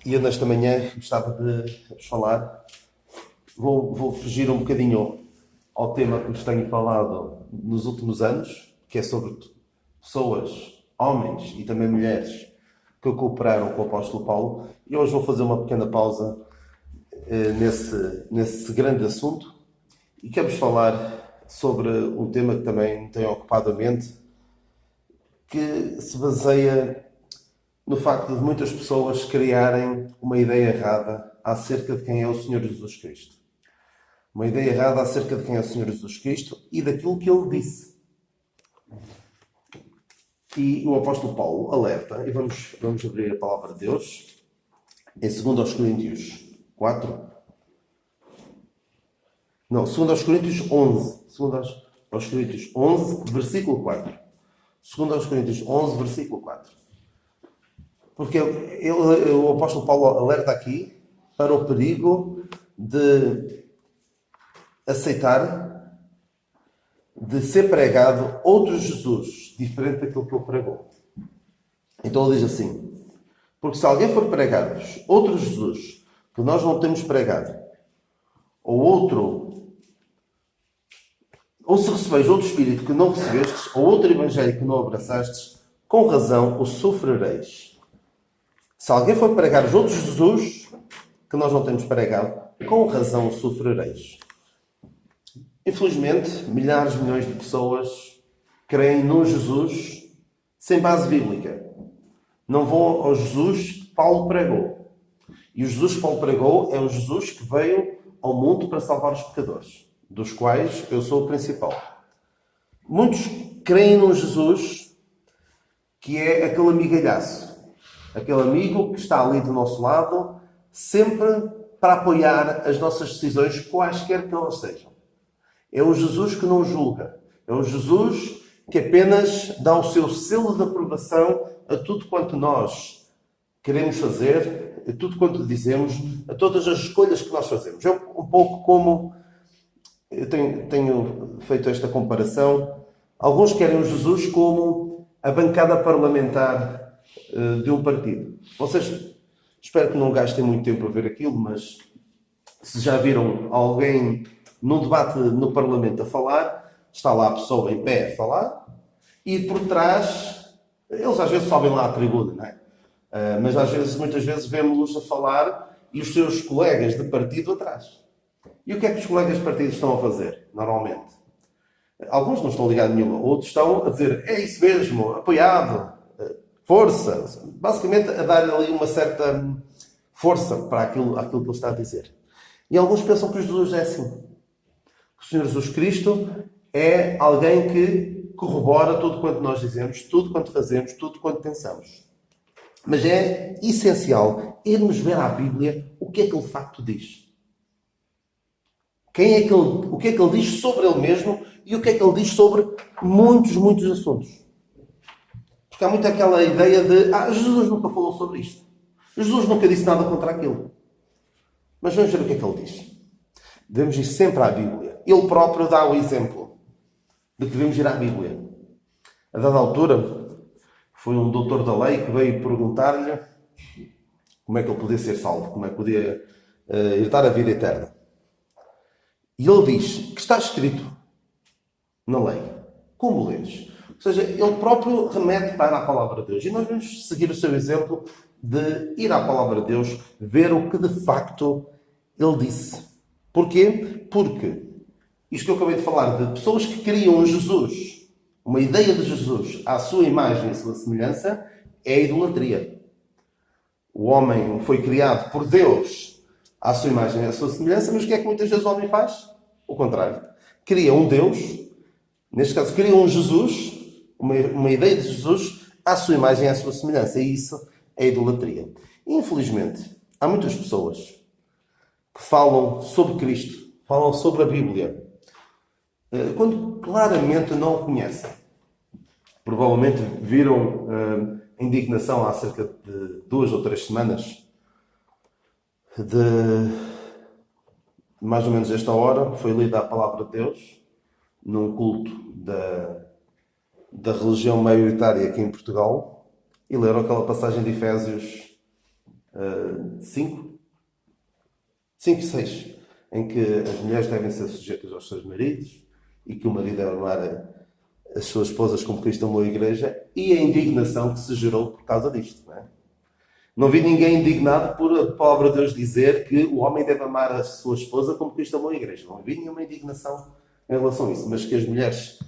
E eu nesta manhã gostava de vos falar, vou fugir um bocadinho ao tema que vos tenho falado nos últimos anos, que é sobre pessoas, homens e também mulheres que cooperaram com o apóstolo Paulo. E hoje vou fazer uma pequena pausa nesse grande assunto e quero-vos falar sobre um tema que também me tem ocupado a mente, que se baseia no facto de muitas pessoas criarem uma ideia errada acerca de quem é o Senhor Jesus Cristo. Uma ideia errada acerca de quem é o Senhor Jesus Cristo e daquilo que Ele disse. E o apóstolo Paulo alerta, e vamos abrir a palavra de Deus, em 2 Coríntios 4. Não, 2 Coríntios 11. 2 Coríntios 11, versículo 4. 2 Coríntios 11, versículo 4. Porque o apóstolo Paulo alerta aqui para o perigo de aceitar, de ser pregado outro Jesus, diferente daquilo que ele pregou. Então ele diz assim: porque se alguém for pregar-vos outro Jesus, que nós não temos pregado, ou se recebeis outro Espírito que não recebestes, ou outro Evangelho que não abraçastes, com razão o sofrereis. Se alguém for pregar-vos outro Jesus, que nós não temos pregado, com razão o sofrereis. Infelizmente, milhares, milhões de pessoas creem num Jesus sem base bíblica. Não vão ao Jesus que Paulo pregou. E o Jesus que Paulo pregou é o Jesus que veio ao mundo para salvar os pecadores, dos quais eu sou o principal. Muitos creem num Jesus que é aquele amigalhaço, aquele amigo que está ali do nosso lado, sempre para apoiar as nossas decisões, quaisquer que elas sejam. É o Jesus que não julga. É o Jesus que apenas dá o seu selo de aprovação a tudo quanto nós queremos fazer, a tudo quanto dizemos, a todas as escolhas que nós fazemos. É um pouco como... Eu tenho feito esta comparação. Alguns querem o Jesus como a bancada parlamentar de um partido. Vocês, espero que não gastem muito tempo a ver aquilo, mas se já viram alguém num debate no Parlamento a falar, está lá a pessoa em pé a falar, e por trás, eles às vezes sobem lá à tribuna, não é? Mas muitas vezes vemos-los a falar e os seus colegas de partido atrás. E o que é que os colegas de partido estão a fazer, normalmente? Alguns não estão ligados a nenhuma, outros estão a dizer, é isso mesmo, apoiado, força. Basicamente a dar ali uma certa força para aquilo que ele está a dizer. E alguns pensam que o Jesus é assim. O Senhor Jesus Cristo é alguém que corrobora tudo quanto nós dizemos, tudo quanto fazemos, tudo quanto pensamos. Mas é essencial irmos ver à Bíblia o que é que ele de facto diz. O que é que ele diz sobre ele mesmo e o que é que ele diz sobre muitos, muitos assuntos. Porque há muito aquela ideia de Jesus nunca falou sobre isto. Jesus nunca disse nada contra aquilo. Mas vamos ver o que é que ele diz. Devemos ir sempre à Bíblia. Ele próprio dá o exemplo de que devemos ir à Bíblia. A dada altura, foi um doutor da lei que veio perguntar-lhe como é que ele podia ser salvo, como é que podia herdar a vida eterna. E ele diz que está escrito na lei. Como lês? Ou seja, ele próprio remete para a palavra de Deus. E nós vamos seguir o seu exemplo de ir à palavra de Deus, ver o que de facto ele disse. Porquê? Porque isto que eu acabei de falar, de pessoas que criam um Jesus, uma ideia de Jesus à sua imagem e à sua semelhança, é a idolatria. O homem foi criado por Deus à sua imagem e à sua semelhança, mas o que é que muitas vezes o homem faz? O contrário. Cria um Deus, neste caso cria um Jesus, uma ideia de Jesus à sua imagem e à sua semelhança. E isso é idolatria. E, infelizmente, há muitas pessoas que falam sobre Cristo, falam sobre a Bíblia, quando claramente não o conhecem. Provavelmente viram a indignação há cerca de 2 ou 3 semanas, de mais ou menos esta hora, foi lida a palavra de Deus num culto da religião maioritária aqui em Portugal e leram aquela passagem de Efésios 5, 5 e 6, em que as mulheres devem ser sujeitas aos seus maridos e que o marido deve amar as suas esposas como Cristo amou a Igreja, e a indignação que se gerou por causa disto. Não é? Não vi ninguém indignado por a palavra de Deus dizer que o homem deve amar a sua esposa como Cristo amou a Igreja. Não vi nenhuma indignação em relação a isso. Mas que as mulheres,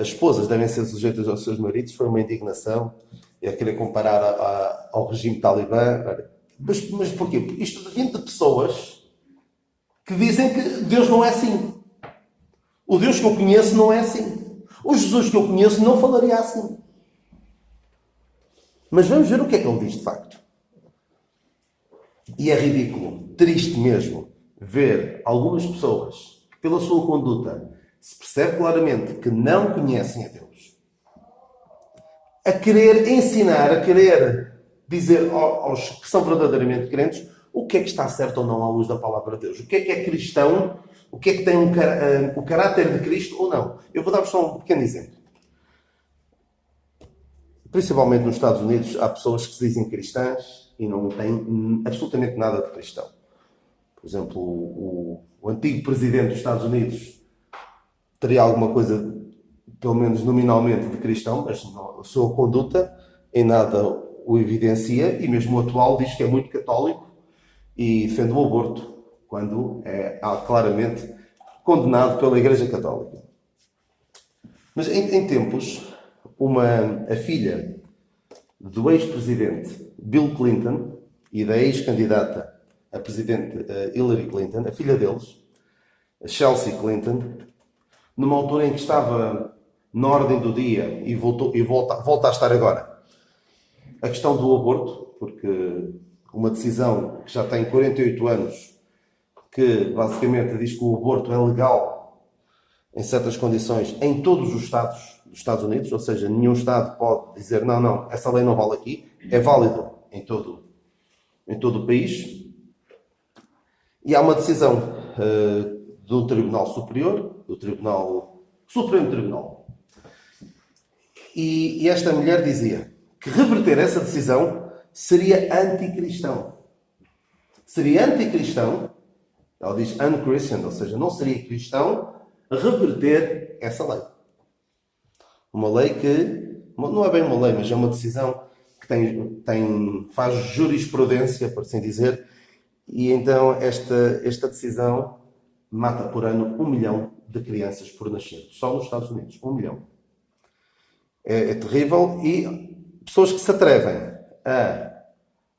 as esposas, devem ser sujeitas aos seus maridos, foi uma indignação. É querer comparar ao regime talibã. Mas porquê? Porque isto vem de pessoas que dizem que Deus não é assim. O Deus que eu conheço não é assim. O Jesus que eu conheço não falaria assim. Mas vamos ver o que é que ele diz de facto. E é ridículo, triste mesmo, ver algumas pessoas que pela sua conduta se percebe claramente que não conhecem a Deus, a querer ensinar, a querer dizer aos que são verdadeiramente crentes o que é que está certo ou não à luz da palavra de Deus. O que é cristão, o que é que tem o caráter de Cristo ou não. Eu vou dar-vos só um pequeno exemplo. Principalmente nos Estados Unidos, há pessoas que se dizem cristãs e não têm absolutamente nada de cristão. Por exemplo, o antigo presidente dos Estados Unidos teria alguma coisa, pelo menos nominalmente, de cristão, mas não, a sua conduta em nada o evidencia, e mesmo o atual diz que é muito católico e defende o aborto, quando é claramente condenado pela Igreja Católica. Mas em tempos, a filha do ex-presidente Bill Clinton e da ex-candidata a presidente Hillary Clinton, a filha deles, a Chelsea Clinton, numa altura em que estava na ordem do dia e volta a estar agora, a questão do aborto, porque uma decisão que já tem 48 anos, que basicamente diz que o aborto é legal em certas condições em todos os estados dos Estados Unidos, ou seja, nenhum estado pode dizer não, essa lei não vale aqui, é válido em todo o país. E há uma decisão do Tribunal Superior, do Supremo Tribunal. E esta mulher dizia que reverter essa decisão seria anticristão. Seria anticristão, ela diz unchristian, ou seja, não seria cristão reverter essa lei. Uma lei que, não é bem uma lei, mas é uma decisão que faz jurisprudência, por assim dizer, e então esta decisão mata por ano 1 milhão de crianças por nascer, só nos Estados Unidos, 1 milhão. É terrível, e pessoas que se atrevem a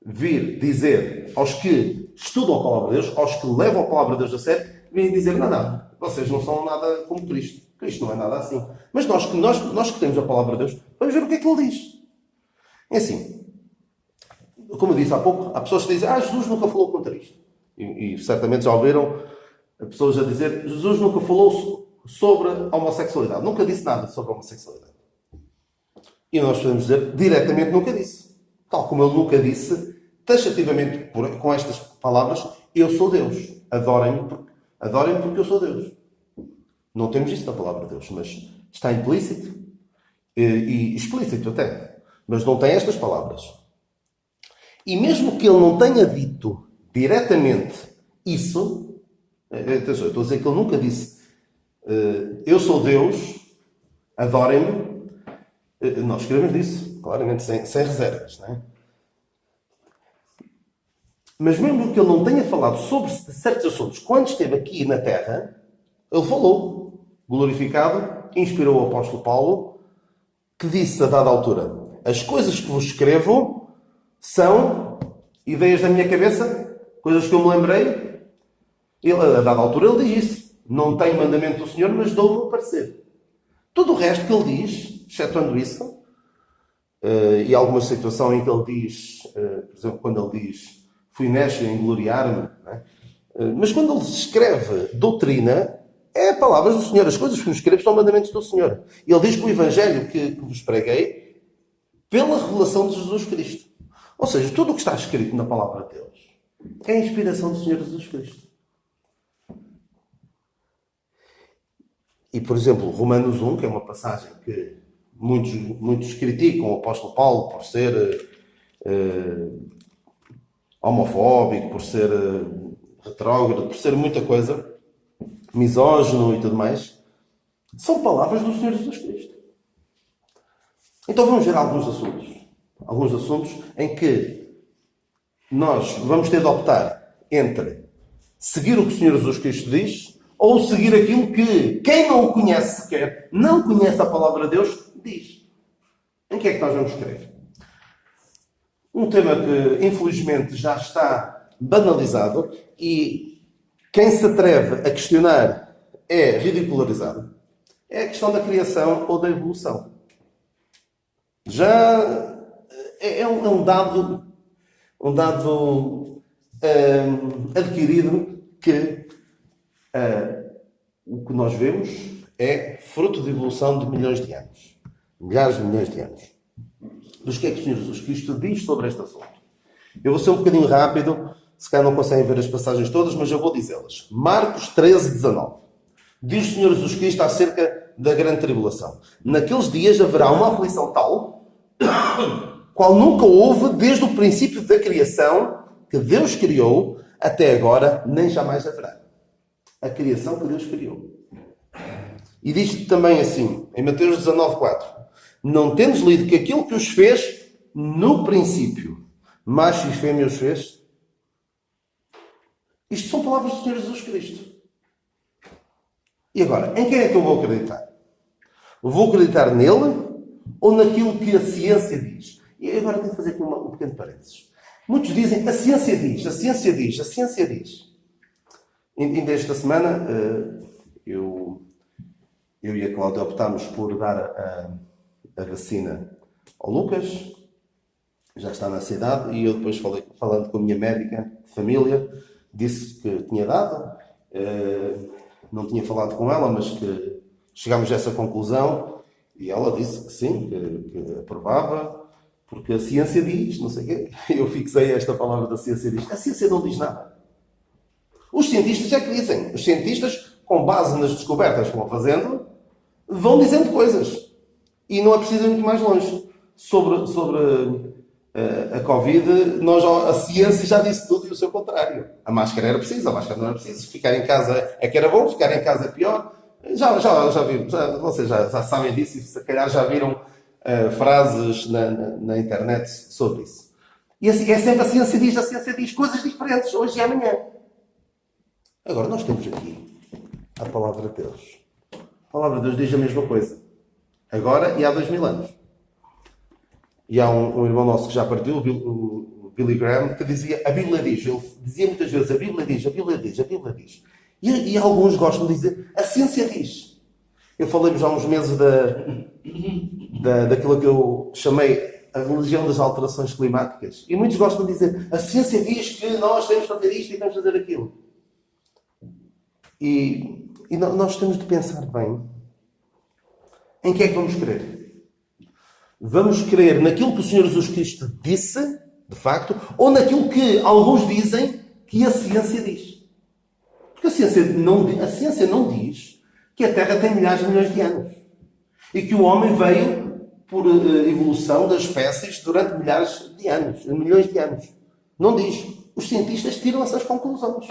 vir dizer aos que estudam a palavra de Deus, aos que levam a palavra de Deus a sério, vêm dizer, não, vocês não são nada como Cristo. Cristo não é nada assim. Mas nós que temos a palavra de Deus, vamos ver o que é que ele diz. É assim, como eu disse há pouco, há pessoas que dizem, Jesus nunca falou contra isto. E certamente já ouviram pessoas a dizer, Jesus nunca falou sobre a homossexualidade. Nunca disse nada sobre a homossexualidade. E nós podemos dizer, diretamente nunca disse. Tal como ele nunca disse, taxativamente, com estas palavras, eu sou Deus. Adorem-me porque eu sou Deus. Não temos isso na palavra de Deus, mas está implícito e explícito até. Mas não tem estas palavras. E mesmo que ele não tenha dito diretamente isso, atenção, eu estou a dizer que ele nunca disse eu sou Deus, adorem-me, nós escrevemos disso, claramente, sem reservas, não é? Mas mesmo que ele não tenha falado sobre certos assuntos quando esteve aqui na Terra, ele falou. Glorificado, inspirou o apóstolo Paulo, que disse a dada altura, as coisas que vos escrevo são ideias da minha cabeça, coisas que eu me lembrei. Ele, a dada altura ele diz isso. Não tem mandamento do Senhor, mas dou-me o meu parecer. Tudo o resto que ele diz, excetuando isso, e alguma situação em que ele diz, por exemplo, quando ele diz fui néscio em gloriar-me, mas quando ele escreve doutrina, é palavras do Senhor. As coisas que nos escrevo são mandamentos do Senhor. E ele diz que o Evangelho que vos preguei, pela revelação de Jesus Cristo. Ou seja, tudo o que está escrito na palavra de Deus é a inspiração do Senhor Jesus Cristo. E, por exemplo, Romanos 1, que é uma passagem que muitos criticam o apóstolo Paulo por ser homofóbico, por ser retrógrado, por ser muita coisa, misógino e tudo mais, são palavras do Senhor Jesus Cristo. Então vamos ver alguns assuntos em que nós vamos ter de optar entre seguir o que o Senhor Jesus Cristo diz ou seguir aquilo que quem não o conhece sequer, não conhece a palavra de Deus, diz. Em que é que nós vamos crer? Um tema que infelizmente já está banalizado e quem se atreve a questionar é ridicularizado. É a questão da criação ou da evolução. Já é um dado adquirido que o que nós vemos é fruto de evolução de milhões de anos. Milhares de milhões de anos. Mas o que é que o Senhor Jesus Cristo diz sobre este assunto? Eu vou ser um bocadinho rápido, se calhar não conseguem ver as passagens todas, mas eu vou dizê-las. Marcos 13, 19. Diz o Senhor Jesus Cristo acerca da grande tribulação. Naqueles dias haverá uma aflição tal, qual nunca houve desde o princípio da criação, que Deus criou, até agora, nem jamais haverá. A criação que Deus criou. E diz também assim, em Mateus 19, 4. Não tendes lido que aquilo que os fez no princípio, macho e fêmea os fez? Isto são palavras do Senhor Jesus Cristo. E agora, em quem é que eu vou acreditar? Vou acreditar nele ou naquilo que a ciência diz? E agora tenho que fazer aqui um pequeno parênteses. Muitos dizem, a ciência diz, a ciência diz, a ciência diz. Ainda esta semana, eu e a Cláudia optámos por dar a vacina ao Lucas, já está na cidade, e eu depois falando com a minha médica de família, disse que tinha dado, não tinha falado com ela, mas que chegámos a essa conclusão, e ela disse que sim, que aprovava, porque a ciência diz, não sei o quê. Eu fixei esta palavra da ciência diz. A ciência não diz nada. Os cientistas é que dizem. Os cientistas, com base nas descobertas que vão fazendo, vão dizendo coisas. E não é preciso ir muito mais longe. Sobre a Covid, a ciência já disse tudo e o seu contrário. A máscara era preciso, a máscara não era preciso. Ficar em casa é que era bom, ficar em casa é pior. Já viram, vocês já sabem disso e se calhar já viram frases na internet sobre isso. E assim, é sempre a ciência diz coisas diferentes, hoje e amanhã. Agora, nós temos aqui a palavra de Deus. A palavra de Deus diz a mesma coisa. Agora e há 2000 anos. E há um irmão nosso que já partiu, o Billy Graham, que dizia, a Bíblia diz. Ele dizia muitas vezes, a Bíblia diz, a Bíblia diz, a Bíblia diz. E alguns gostam de dizer, a ciência diz. Eu falei-vos há uns meses daquilo que eu chamei a religião das alterações climáticas. E muitos gostam de dizer, a ciência diz que nós temos de fazer isto e temos de fazer aquilo. E nós temos de pensar bem em que é que vamos crer. Vamos crer naquilo que o Senhor Jesus Cristo disse, de facto, ou naquilo que alguns dizem que a ciência diz. Porque a ciência não diz que a Terra tem milhares de milhões de anos. E que o homem veio por evolução das espécies durante milhares de anos, milhões de anos. Não diz. Os cientistas tiram essas conclusões.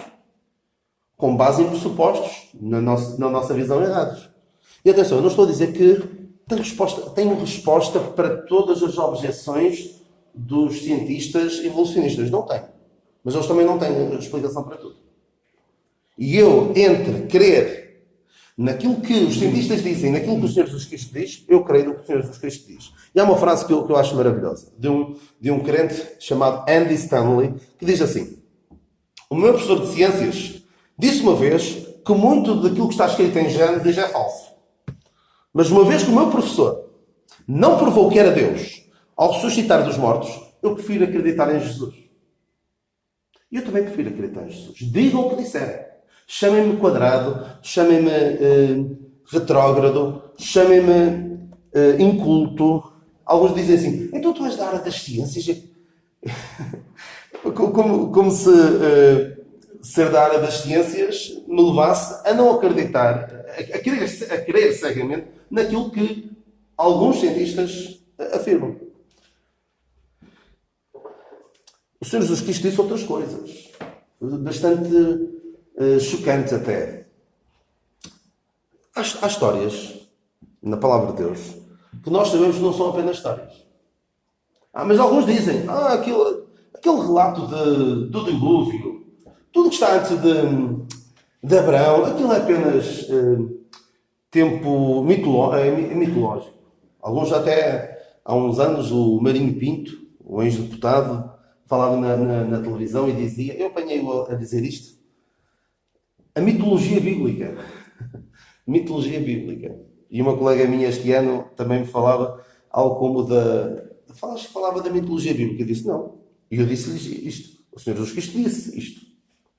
Com base em pressupostos, na nossa visão, errados. E atenção, eu não estou a dizer que tenho resposta para todas as objeções dos cientistas evolucionistas. Não tenho. Mas eles também não têm explicação para tudo. E eu, entre crer naquilo que os cientistas dizem, naquilo que o Senhor Jesus Cristo diz, eu creio no que o Senhor Jesus Cristo diz. E há uma frase que eu acho maravilhosa, de um crente chamado Andy Stanley, que diz assim, o meu professor de ciências disse uma vez que muito daquilo que está escrito em Gênesis é falso. Mas uma vez que o meu professor não provou que era Deus ao ressuscitar dos mortos, eu prefiro acreditar em Jesus. E eu também prefiro acreditar em Jesus. Digam o que disserem. Chamem-me quadrado, chamem-me retrógrado, chamem-me inculto. Alguns dizem assim, então tu és da área das ciências? como se ser da área das ciências me levasse a não acreditar, a crer cegamente naquilo que alguns cientistas afirmam. O Senhor Jesus Cristo disse outras coisas, bastante chocantes até. Há histórias, na palavra de Deus, que nós sabemos que não são apenas histórias. Mas alguns dizem, aquele relato do dilúvio, tudo que está antes de Abraão, aquilo é apenas tempo mitológico. Alguns até, há uns anos, o Marinho Pinto, o ex-deputado, falava na televisão e dizia, eu apanhei-o a dizer isto, a mitologia bíblica. Mitologia bíblica. E uma colega minha este ano também me falava algo como falava da mitologia bíblica. Eu disse, não. E eu disse-lhes isto. O Senhor Jesus Cristo disse isto.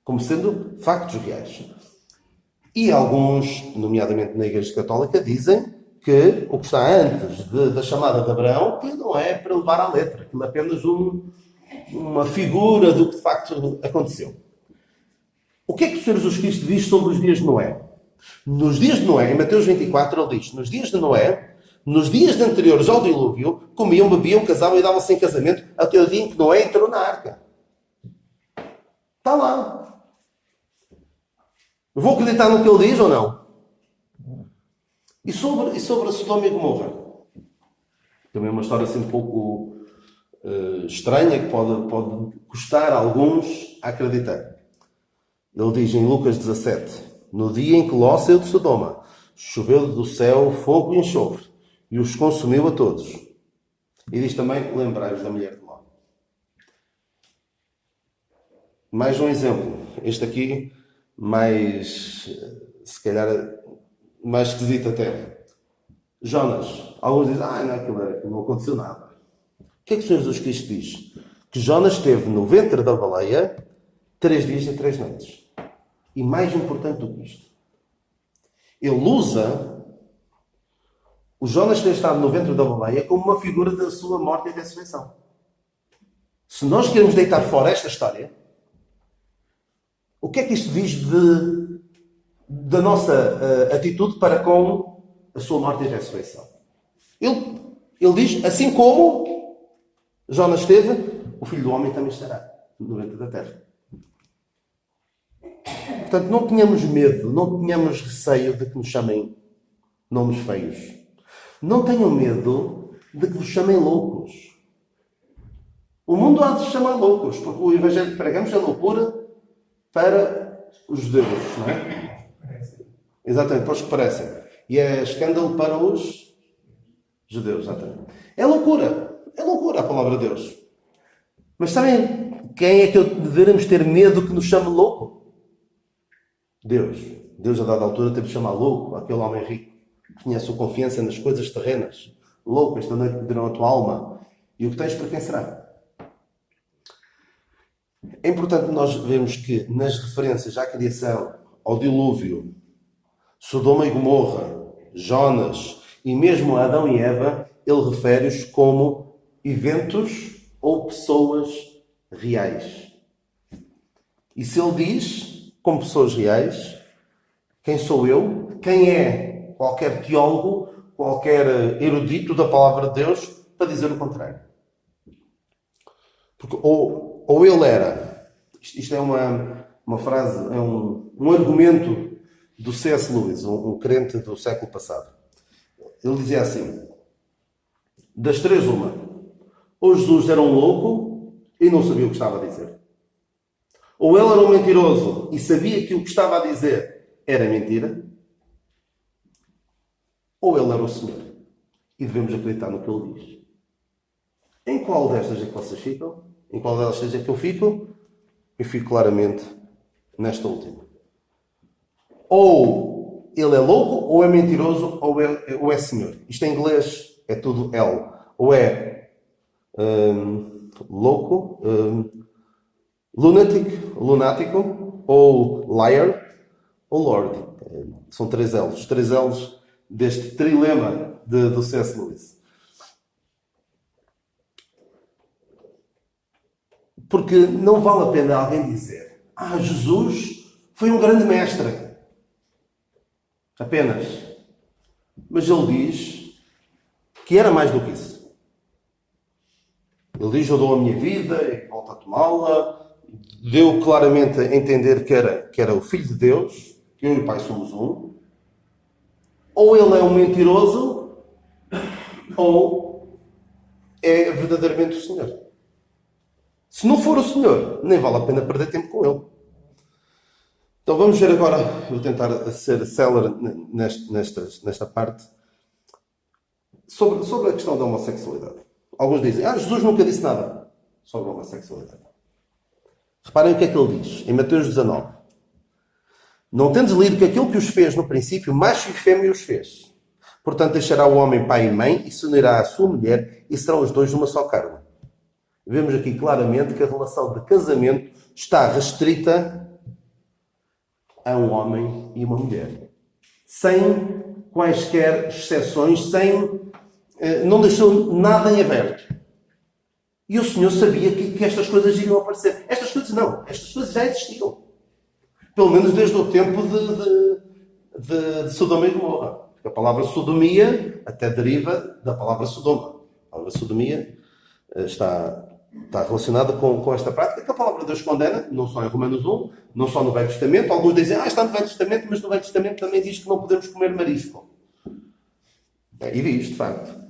Como sendo factos reais. E alguns, nomeadamente na Igreja Católica, dizem que o que está antes da chamada de Abraão que não é para levar à letra. Aquilo é apenas uma figura do que de facto aconteceu. O que é que o Senhor Jesus Cristo diz sobre os dias de Noé? Nos dias de Noé, em Mateus 24, ele diz, nos dias de Noé, nos dias anteriores ao dilúvio, comiam, bebiam, casavam e davam-se em casamento até o dia em que Noé entrou na arca. Está lá. Vou acreditar no que ele diz ou não? E sobre a Sodoma e Gomorra? Também é uma história assim um pouco estranha, que pode custar a alguns a acreditar. Ele diz em Lucas 17, no dia em que Ló saiu de Sodoma, choveu do céu fogo e enxofre, e os consumiu a todos. E diz também, lembrai-vos da mulher de Ló. Mais um exemplo. Este aqui, se calhar, mais esquisito até. Jonas. Alguns dizem, não aconteceu nada. O que é que o Senhor Jesus Cristo diz? Que Jonas esteve no ventre da baleia 3 dias e 3 noites. E mais importante do que isto, ele usa o Jonas ter estado no ventre da baleia como uma figura da sua morte e ressurreição. Se nós queremos deitar fora esta história, o que é que isto diz da nossa atitude para com a sua morte e ressurreição? Ele diz, assim como Jonas esteve, o Filho do Homem também estará no ventre da terra. Portanto, não tenhamos medo, não tenhamos receio de que nos chamem nomes feios. Não tenham medo de que vos chamem loucos. O mundo há de se chamar loucos, porque o Evangelho que pregamos é loucura para os judeus, não é? Exatamente, para os que parecem. E é escândalo para os judeus, exatamente. É loucura a palavra de Deus. Mas sabem quem é que devemos ter medo que nos chame louco? Deus. Deus, a dada altura, teve de chamar louco aquele homem rico que tinha a sua confiança nas coisas terrenas. Louco, esta noite pedirão a tua alma. E o que tens para quem será? É importante nós vermos que nas referências à criação, ao dilúvio, Sodoma e Gomorra, Jonas e mesmo Adão e Eva, ele refere-os como eventos ou pessoas reais. E se ele diz como pessoas reais, quem sou eu? Quem é qualquer teólogo, qualquer erudito da palavra de Deus para dizer o contrário? Porque ou ele era, isto é uma frase, é um argumento do C.S. Lewis, um crente do século passado. Ele dizia assim, das três uma, ou Jesus era um louco e não sabia o que estava a dizer. Ou ele era um mentiroso e sabia que o que estava a dizer era mentira. Ou ele era o Senhor. E devemos acreditar no que ele diz. Em qual destas é que vocês ficam? Em qual delas é que eu fico? Eu fico claramente nesta última. Ou ele é louco, ou é mentiroso, ou é Senhor. Isto em inglês é tudo L. Ou é louco, lunático, ou liar, ou Lord. São 3 L's. Os 3 L's deste trilema do C.S. Lewis. Porque não vale a pena alguém dizer Jesus foi um grande mestre. Apenas. Mas ele diz que era mais do que isso. Ele diz: eu dou a minha vida e volto a tomá-la. Deu claramente a entender que era o Filho de Deus, que eu e o Pai somos um. Ou ele é um mentiroso, ou é verdadeiramente o Senhor. Se não for o Senhor, nem vale a pena perder tempo com ele. Então vamos ver agora, eu vou tentar ser célere nesta parte, sobre a questão da homossexualidade. Alguns dizem: Jesus nunca disse nada sobre a homossexualidade. Reparem o que é que ele diz, em Mateus 19. Não tendes lido que aquilo que os fez no princípio, macho e fêmea os fez. Portanto, deixará o homem pai e mãe e se unirá à sua mulher e serão os dois uma só carne. Vemos aqui claramente que a relação de casamento está restrita a um homem e uma mulher. Sem quaisquer exceções, não deixou nada em aberto. E o Senhor sabia que estas coisas iriam aparecer. Estas coisas já existiam. Pelo menos desde o tempo de Sodoma e Gomorra. Porque a palavra sodomia até deriva da palavra Sodoma. A palavra sodomia está relacionada com esta prática que a palavra de Deus condena, não só em Romanos 1, não só no Velho Testamento. Alguns dizem: está no Velho Testamento, mas no Velho Testamento também diz que não podemos comer marisco. E diz, de facto.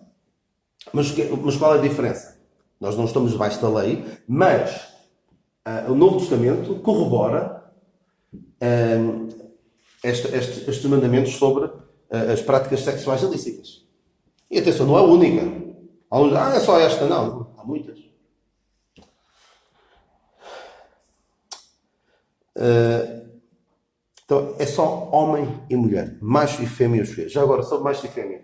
Mas qual é a diferença? Nós não estamos debaixo da lei, mas o Novo Testamento corrobora estes mandamentos sobre as práticas sexuais ilícitas. E atenção, não é a única. É só esta. Não, há muitas. Então, é só homem e mulher. Macho e fêmea os fez. Já agora, sobre macho e fêmea.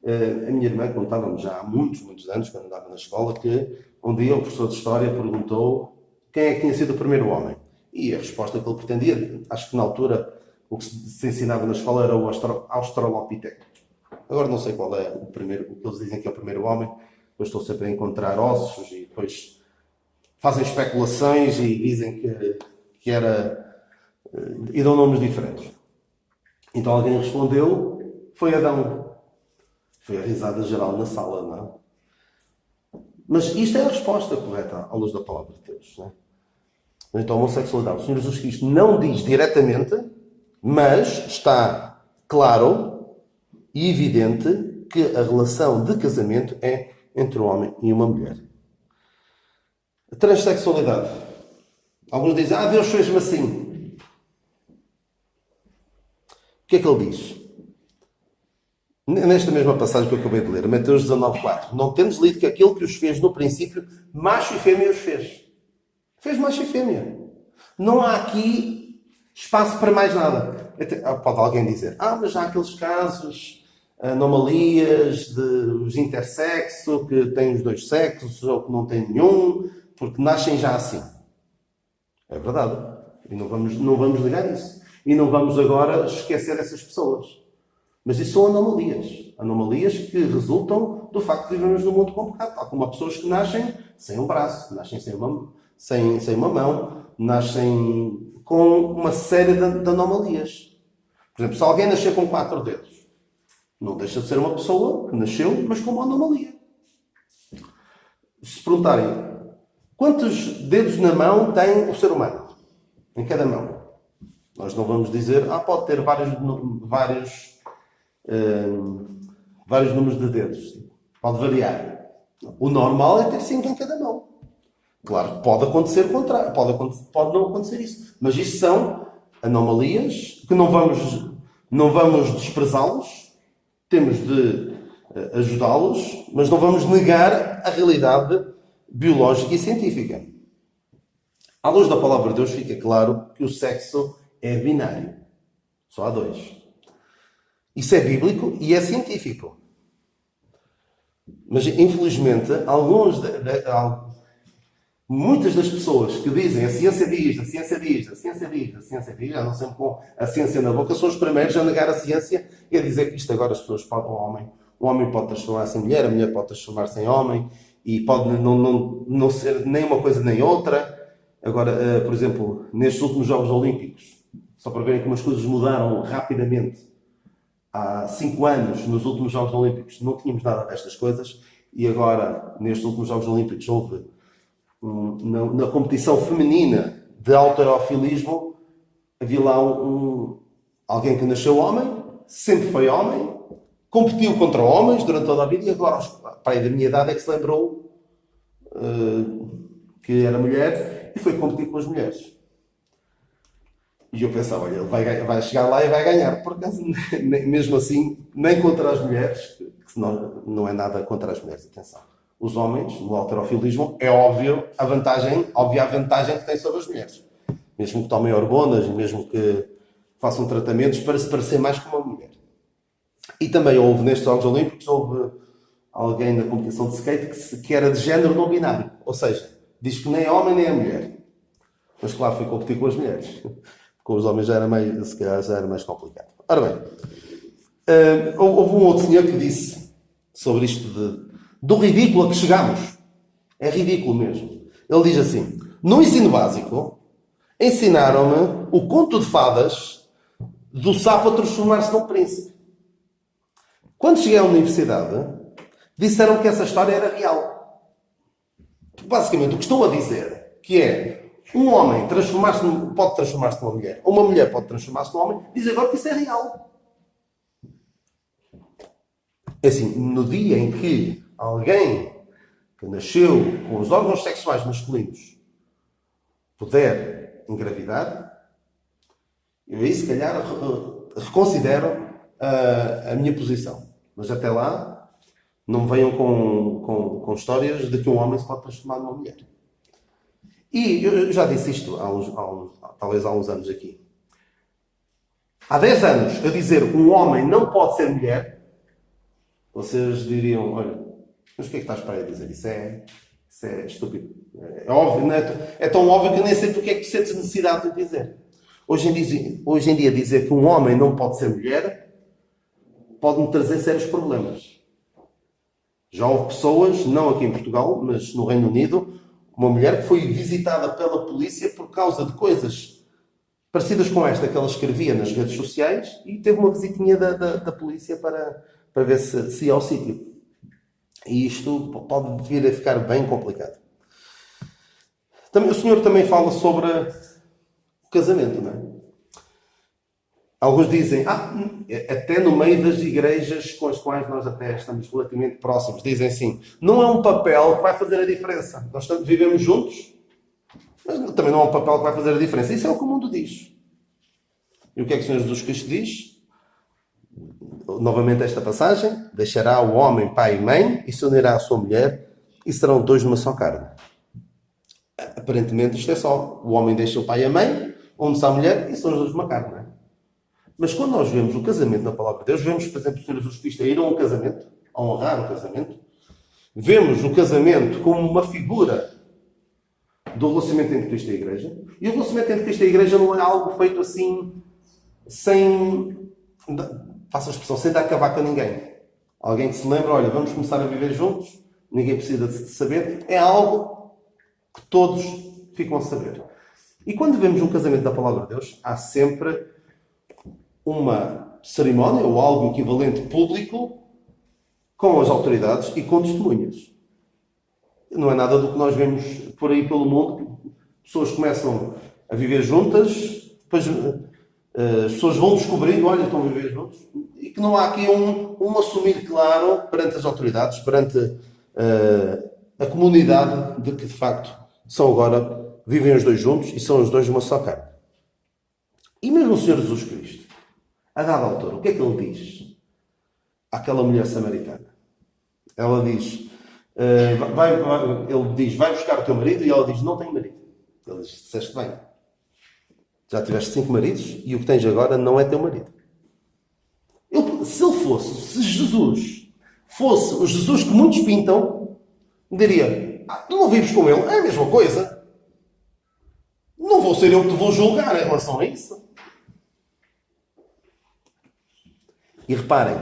A minha irmã contava-me já há muitos anos, quando andava na escola, que um dia o professor de História perguntou quem é que tinha sido o primeiro homem. E a resposta que ele pretendia, acho que na altura o que se ensinava na escola era o Australopithecus. Agora não sei qual é o primeiro, o que eles dizem que é o primeiro homem. Eu estou sempre a encontrar ossos e depois fazem especulações e dizem que era... e dão nomes diferentes. Então alguém respondeu: foi Adão. Foi a risada geral na sala, não é? Mas isto é a resposta correta à luz da palavra de Deus, não é? Então a homossexualidade, o Senhor Jesus Cristo não diz diretamente, mas está claro e evidente que a relação de casamento é entre um homem e uma mulher. A transexualidade. Alguns dizem: Deus fez-me assim. O que é que ele diz? Nesta mesma passagem que eu acabei de ler, Mateus 19,4. Não tendes lido que aquele que os fez no princípio, macho e fêmea os fez. Fez macho e fêmea. Não há aqui espaço para mais nada. Pode alguém dizer: mas há aqueles casos, anomalias de intersexo, que têm os dois sexos, ou que não têm nenhum, porque nascem já assim. É verdade. E não vamos negar isso. E não vamos agora esquecer essas pessoas. Mas isso são anomalias. Anomalias que resultam do facto de vivermos num mundo complicado. Tal como há pessoas que nascem sem um braço, nascem sem uma mão, nascem com uma série de anomalias. Por exemplo, se alguém nascer com 4 dedos, não deixa de ser uma pessoa que nasceu, mas com uma anomalia. Se perguntarem quantos dedos na mão tem o ser humano, em cada mão, nós não vamos dizer: pode ter vários números de dedos. Pode variar. O normal é ter 5 em cada mão. Claro que pode acontecer o contrário. Pode não acontecer isso. Mas isto são anomalias que não vamos desprezá-los. Temos de ajudá-los, mas não vamos negar a realidade biológica e científica. À luz da palavra de Deus fica claro que o sexo é binário. Só há 2. Isso é bíblico e é científico. Mas, infelizmente, muitas das pessoas que dizem a ciência diz, já não sempre com a ciência na boca, são os primeiros a negar a ciência e a dizer que isto agora as pessoas podem, o homem pode transformar-se em mulher, a mulher pode transformar-se em homem e pode não ser nem uma coisa nem outra. Agora, por exemplo, nestes últimos Jogos Olímpicos, só para verem como as coisas mudaram rapidamente. Há 5 anos, nos últimos Jogos Olímpicos, não tínhamos nada destas coisas e agora, nestes últimos Jogos Olímpicos, houve na competição feminina de halterofilismo, havia lá alguém que nasceu homem, sempre foi homem, competiu contra homens durante toda a vida e agora, pai da minha idade, é que se lembrou que era mulher e foi competir com as mulheres. E eu pensava, olha, ele vai chegar lá e vai ganhar. Por acaso, mesmo assim, nem contra as mulheres, que não é nada contra as mulheres, atenção. Os homens, no halterofilismo, é óbvia a vantagem que têm sobre as mulheres. Mesmo que tomem hormonas, mesmo que façam tratamentos para se parecer mais com uma mulher. E também houve, nestes Jogos Olímpicos, houve alguém na competição de skate que era de género não binário. Ou seja, diz que nem é homem nem é mulher. Mas claro, foi competir com as mulheres. Com os homens se calhar já era mais complicado. Ora bem, houve um outro senhor que disse sobre isto do ridículo a que chegamos. É ridículo mesmo. Ele diz assim: no ensino básico, ensinaram-me o conto de fadas do sapo a transformar-se num príncipe. Quando cheguei à universidade, disseram que essa história era real. Basicamente, o que estão a dizer, que é um homem pode transformar-se numa mulher, ou uma mulher pode transformar-se num homem, diz agora que isso é real. É assim, no dia em que alguém que nasceu com os órgãos sexuais masculinos puder engravidar, eu aí se calhar reconsidero a minha posição. Mas até lá, não me venham com histórias de que um homem se pode transformar numa mulher. E eu já disse isto talvez há uns anos aqui. Há 10 anos, a dizer um homem não pode ser mulher, vocês diriam, olha, mas o que é que estás para aí a dizer? Isso é estúpido. É óbvio, não é? É tão óbvio que eu nem sei porque é que tu sentes necessidade de dizer. Hoje em dia dizer que um homem não pode ser mulher pode-me trazer sérios problemas. Já houve pessoas, não aqui em Portugal, mas no Reino Unido, uma mulher que foi visitada pela polícia por causa de coisas parecidas com esta que ela escrevia nas redes sociais e teve uma visitinha da polícia para ver se ia ao sítio. E isto pode vir a ficar bem complicado. O senhor também fala sobre o casamento, não é? Alguns dizem, até no meio das igrejas com as quais nós até estamos relativamente próximos, dizem assim, não é um papel que vai fazer a diferença. Nós vivemos juntos, mas também não é um papel que vai fazer a diferença. Isso é o que o mundo diz. E o que é que o Senhor Jesus Cristo diz? Novamente esta passagem, deixará o homem pai e mãe e se unirá à sua mulher e serão dois numa só carne. Aparentemente isto é só, o homem deixa o pai e a mãe, une-se à mulher e são os dois numa carne, não é? Mas quando nós vemos o casamento na Palavra de Deus, vemos, por exemplo, o Senhor Jesus Cristo a ir a um casamento, a honrar o casamento, vemos o casamento como uma figura do relacionamento entre Cristo e a Igreja, e o relacionamento entre Cristo e a Igreja não é algo feito assim, faça a expressão, sem dar cavaco a ninguém. Alguém que se lembra, olha, vamos começar a viver juntos, ninguém precisa de saber, é algo que todos ficam a saber. E quando vemos um casamento da Palavra de Deus, há sempre uma cerimónia ou algo equivalente público com as autoridades e com testemunhas. Não é nada do que nós vemos por aí pelo mundo. Pessoas começam a viver juntas, depois as pessoas vão descobrindo, olha, estão a viver juntos, e que não há aqui um assumir claro perante as autoridades, perante a comunidade de que de facto são agora, vivem os dois juntos e são os dois uma só carne. E mesmo o Senhor Jesus Cristo, a dada altura, o que é que ele diz àquela mulher samaritana? Ela diz, ele diz, vai buscar o teu marido, e ela diz, não tenho marido. Ele diz, disseste bem, já tiveste 5 maridos e o que tens agora não é teu marido. Se Jesus fosse o Jesus que muitos pintam, diria, tu não vives com ele, é a mesma coisa. Não vou ser eu que te vou julgar em relação a isso. E reparem,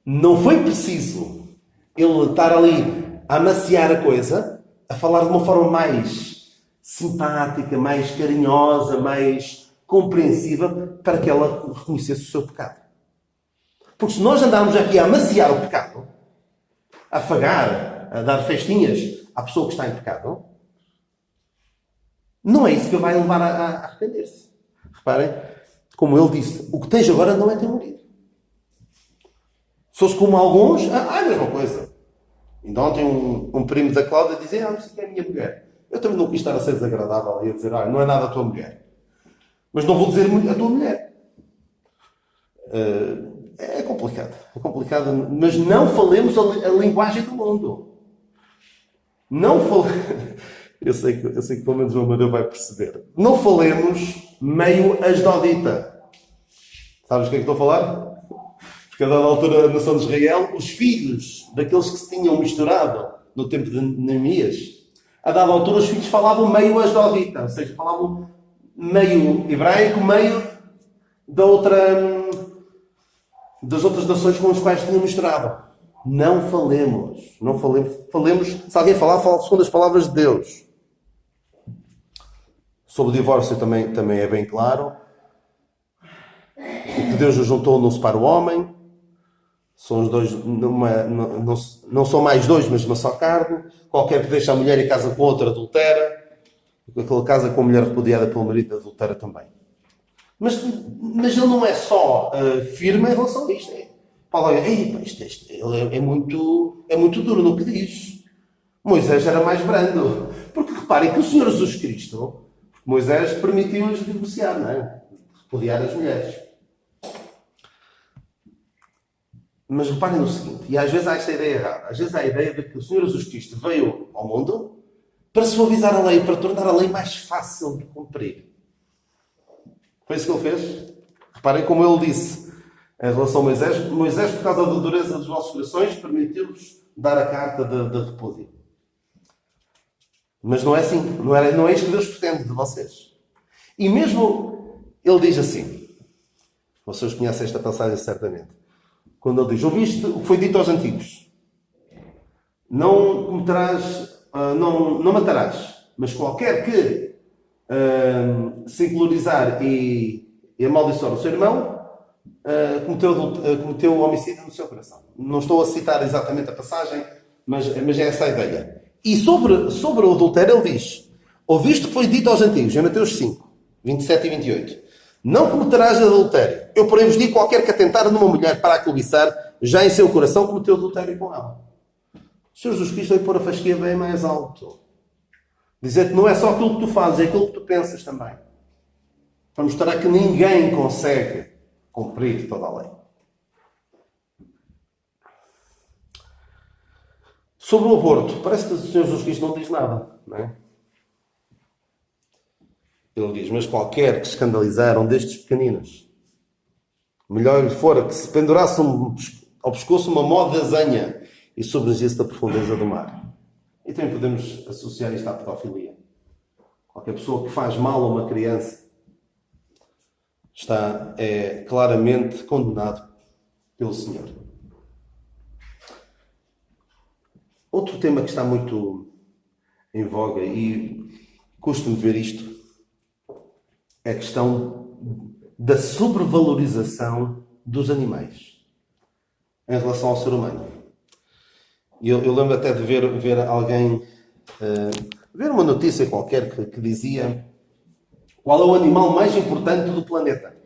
não foi preciso ele estar ali a amaciar a coisa, a falar de uma forma mais simpática, mais carinhosa, mais compreensiva, para que ela reconhecesse o seu pecado. Porque se nós andarmos aqui a amaciar o pecado, a afagar, a dar festinhas à pessoa que está em pecado, não é isso que vai levar a arrepender-se. Reparem, como ele disse, o que tens agora não é teu marido. Se fosse como alguns, a mesma coisa. Ainda ontem um primo da Cláudia dizia, não sei que é a minha mulher. Eu também não quis estar a ser desagradável e a dizer, não é nada a tua mulher. Mas não vou dizer a tua mulher. É complicado. É complicado, mas não falemos a linguagem do mundo. Não falemos... Eu sei que pelo menos o Amadeu vai perceber. Não falemos meio asdodita. Sabes o que é que estou a falar? Porque a dada altura da nação de Israel, os filhos daqueles que se tinham misturado no tempo de Neemias, a dada altura os filhos falavam meio asdodita, ou seja, falavam meio hebraico, meio das outras nações com as quais se tinham misturado. Não falemos. Falemos, se alguém falar, fala segundo as palavras de Deus. Sobre o divórcio também é bem claro. O que Deus nos juntou não separa o homem. São os dois, não são mais dois, mas uma só carne. Qualquer que deixa a mulher e casa com outra adultera. Aquele casa com a mulher repudiada pelo marido adultera também. Mas ele não é só firme em relação a isto. Paulo olha, ele é muito duro no que diz. Moisés era mais brando. Porque reparem que o Senhor Jesus Cristo, Moisés permitiu-os divorciar, não é? Repudiar as mulheres. Mas reparem no seguinte, e às vezes há esta ideia errada. Às vezes há a ideia de que o Senhor Jesus Cristo veio ao mundo para suavizar a lei, para tornar a lei mais fácil de cumprir. Foi isso que ele fez? Reparem como ele disse em relação a Moisés, por causa da dureza dos nossos corações, permitiu-vos dar a carta de repúdio. Mas não é assim. Não é isto que Deus pretende de vocês. E mesmo ele diz assim, vocês conhecem esta passagem certamente, quando ele diz, ouviste o que foi dito aos antigos, não cometerás, não matarás, mas qualquer que se encolorizar e amaldiçoar o seu irmão, cometeu homicídio no seu coração. Não estou a citar exatamente a passagem, mas é essa a ideia. E sobre o adultério ele diz, ouviste o que foi dito aos antigos, em Mateus 5, 27 e 28. Não cometerás adultério. Eu, porém, vos digo, qualquer que atentar numa mulher para a cobiçar, já em seu coração cometeu adultério com ela. O Senhor Jesus Cristo veio pôr a fasquia bem mais alto. Dizer que não é só aquilo que tu fazes, é aquilo que tu pensas também. Para mostrar que ninguém consegue cumprir toda a lei. Sobre o aborto, parece que o Senhor Jesus Cristo não diz nada, não é? Ele diz, mas qualquer que escandalizaram destes pequeninos, melhor lhe fora que se pendurasse ao pescoço uma mó de azenha e sobreagisse da profundeza do mar. E também podemos associar isto à pedofilia. Qualquer pessoa que faz mal a uma criança é claramente condenado pelo Senhor. Outro tema que está muito em voga e custa-me ver isto é a questão da sobrevalorização dos animais em relação ao ser humano. E eu lembro até de ver alguém, ver uma notícia qualquer que dizia qual é o animal mais importante do planeta.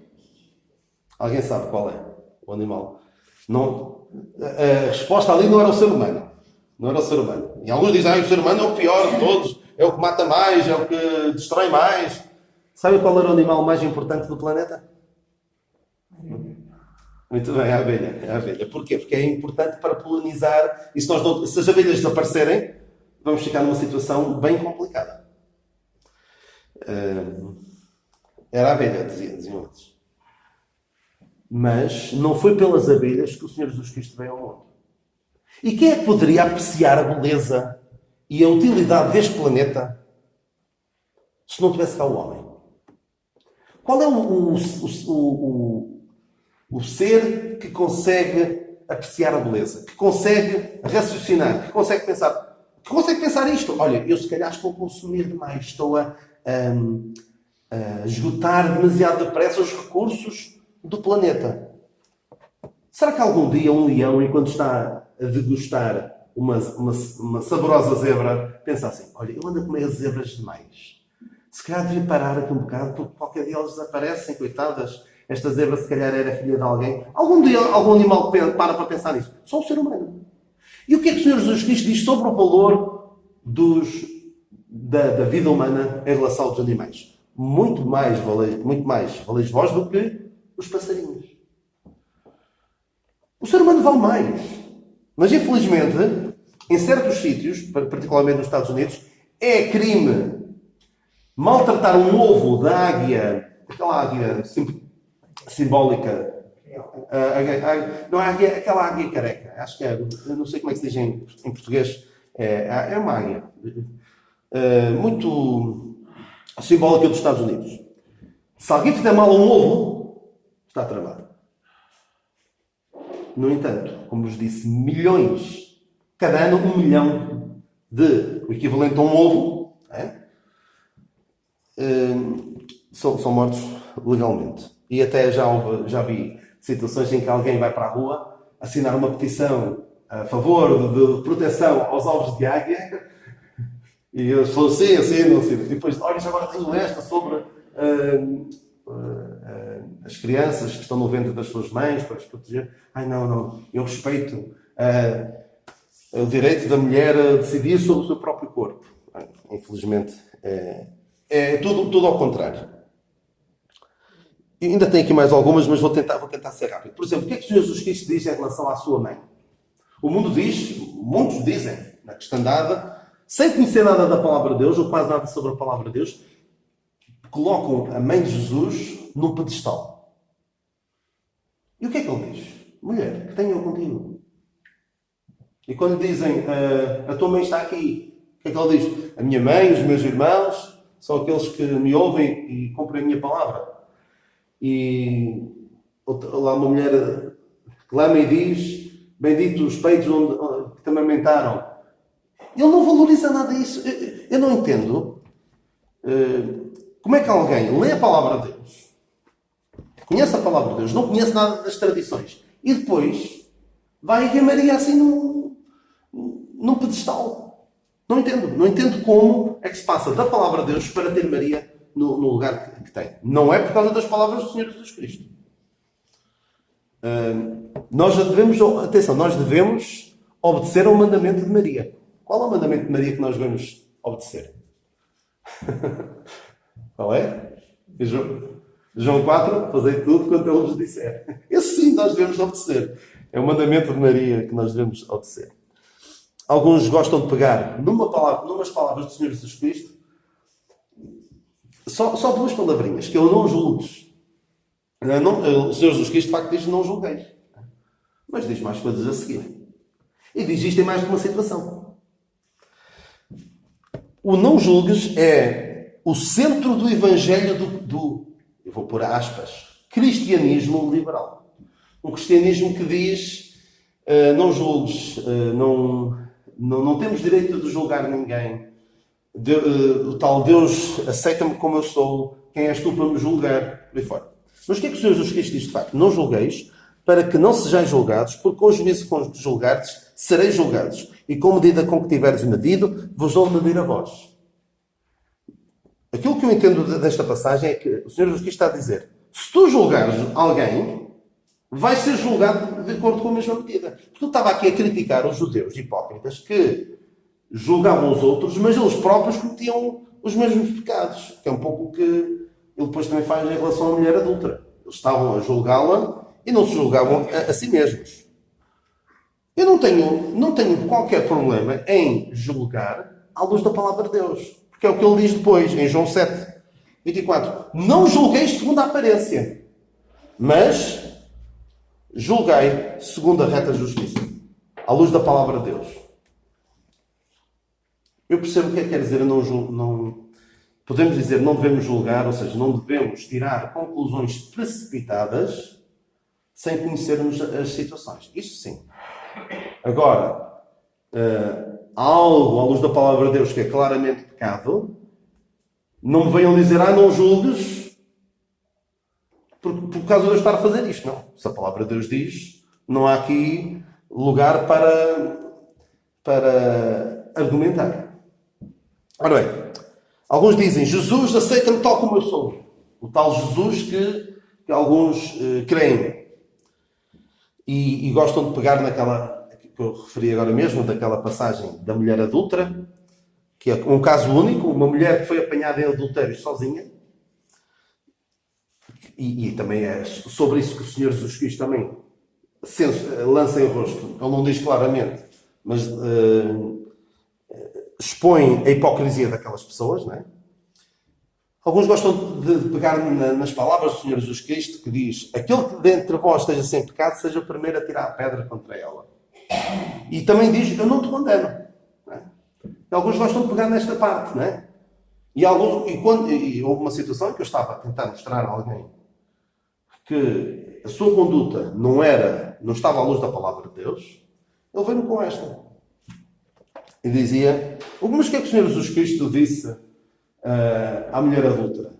Alguém sabe qual é o animal? Não, a resposta ali não era o ser humano. Não era o ser humano. E alguns dizem, o ser humano é o pior de todos, é o que mata mais, é o que destrói mais. Sabe qual era o animal mais importante do planeta? Muito bem, a abelha. Porquê? Porque é importante para polinizar e se as abelhas desaparecerem, vamos ficar numa situação bem complicada. Era a abelha, diziam eles. Mas não foi pelas abelhas que o Senhor Jesus Cristo veio ao mundo. E quem é que poderia apreciar a beleza e a utilidade deste planeta se não tivesse cá o homem? Qual é o ser que consegue apreciar a beleza, que consegue raciocinar, que consegue pensar isto? Olha, eu se calhar estou a consumir demais, estou a esgotar demasiado depressa os recursos do planeta. Será que algum dia um leão, enquanto está a degustar uma saborosa zebra, pensa assim, olha, eu ando a comer zebras demais. Se calhar devia parar aqui um bocado, porque qualquer dia elas desaparecem, coitadas. Esta zebra se calhar era filha de alguém. Algum dia algum animal para pensar nisso. Só o ser humano. E o que é que o Senhor Jesus Cristo diz sobre o valor da vida humana em relação aos animais? Muito mais valeis vós do que os passarinhos. O ser humano vale mais. Mas, infelizmente, em certos sítios, particularmente nos Estados Unidos, é crime maltratar um ovo da águia, aquela águia simbólica. Não é águia, aquela águia careca. Acho que é, eu não sei como é que se diz em português. É uma águia. Muito simbólica dos Estados Unidos. Se alguém fizer mal a um ovo, está tramado. No entanto, como vos disse, milhões, cada ano 1 milhão o equivalente a um ovo, são mortos legalmente. E até já vi situações em que alguém vai para a rua assinar uma petição a favor de proteção aos ovos de águia e eles falam assim. E depois, olha, já agora tenho esta sobre as crianças que estão no ventre das suas mães para as proteger. Ai, não, eu respeito o direito da mulher a decidir sobre o seu próprio corpo. Infelizmente, é tudo ao contrário. E ainda tenho aqui mais algumas, mas vou tentar ser rápido. Por exemplo, o que é que o Senhor Jesus Cristo diz em relação à sua mãe? O mundo diz, muitos dizem, na cristandade, sem conhecer nada da palavra de Deus, ou quase nada sobre a palavra de Deus, colocam a mãe de Jesus num pedestal. E o que é que ele diz? Mulher, que tenho eu contigo? E quando lhe dizem, a tua mãe está aqui, o que é que ele diz? A minha mãe, os meus irmãos, são aqueles que me ouvem e cumprem a minha palavra. E lá uma mulher clama e diz, bendito os peitos que te amamentaram. Ele não valoriza nada disso. Eu não entendo como é que alguém lê a palavra de Deus, conhece a palavra de Deus, não conhece nada das tradições, e depois vai ver Maria assim num pedestal. Não entendo como é que se passa da palavra de Deus para ter Maria no lugar que tem. Não é por causa das palavras do Senhor Jesus Cristo. Nós devemos obedecer ao mandamento de Maria. Qual é o mandamento de Maria que nós devemos obedecer? Qual é? João 4, fazei tudo quanto ele vos disser. Esse sim nós devemos obedecer. É o mandamento de Maria que nós devemos obedecer. Alguns gostam de pegar numas palavras do Senhor Jesus Cristo, só 2 palavrinhas, que eu não julgues. O Senhor Jesus Cristo, de facto, diz não julgueis. Mas diz mais coisas a seguir. E diz isto em mais de uma situação. O não julgues é o centro do evangelho eu vou pôr aspas, cristianismo liberal. Um cristianismo que diz não julgues, não temos direito de julgar ninguém. O tal Deus aceita-me como eu sou, quem és tu para me julgar? Por aí fora. Mas o que é que o Senhor Jesus Cristo diz de facto? Não julgueis, para que não sejais julgados, porque com o juízo com que julgardes, sereis julgados. E com a medida com que tiveres medido, vos vão medir a vós. Aquilo que eu entendo desta passagem é que o Senhor Jesus Cristo está a dizer, se tu julgares alguém, vai ser julgado de acordo com a mesma medida. Porque eu estava aqui a criticar os judeus hipócritas que julgavam os outros, mas eles próprios cometiam os mesmos pecados. Que é um pouco o que ele depois também faz em relação à mulher adúltera. Eles estavam a julgá-la e não se julgavam a si mesmos. Eu não tenho qualquer problema em julgar à luz da palavra de Deus. Porque é o que ele diz depois, em João 7, 24. Não julgueis segundo a aparência, mas julgai segundo a reta justiça. À luz da palavra de Deus. Eu percebo o que é que quer dizer podemos dizer não devemos julgar, ou seja, não devemos tirar conclusões precipitadas sem conhecermos as situações. Isso sim. Agora, algo à luz da palavra de Deus que é claramente pecado, não me venham dizer, não julgues por causa de eu estar a fazer isto. Não. Se a palavra de Deus diz, não há aqui lugar para argumentar. Ora bem, alguns dizem, Jesus aceita-me tal como eu sou. O tal Jesus que alguns creem. E gostam de pegar naquela que eu referi agora mesmo, daquela passagem da mulher adúltera, que é um caso único, uma mulher que foi apanhada em adultério sozinha. E também é sobre isso que o Senhor Jesus Cristo também lança em rosto. Ele não diz claramente, mas expõe a hipocrisia daquelas pessoas, não é? Alguns gostam de pegar nas palavras do Senhor Jesus Cristo, que diz: aquele que dentre vós esteja sem pecado, seja o primeiro a tirar a pedra contra ela. E também diz: eu não te condeno. Não é? E alguns gostam de pegar nesta parte, não é? E houve uma situação em que eu estava a tentar mostrar a alguém que a sua conduta não estava à luz da palavra de Deus. Ele veio-me com esta. E dizia: mas o que é que o Senhor Jesus Cristo disse à mulher adúltera?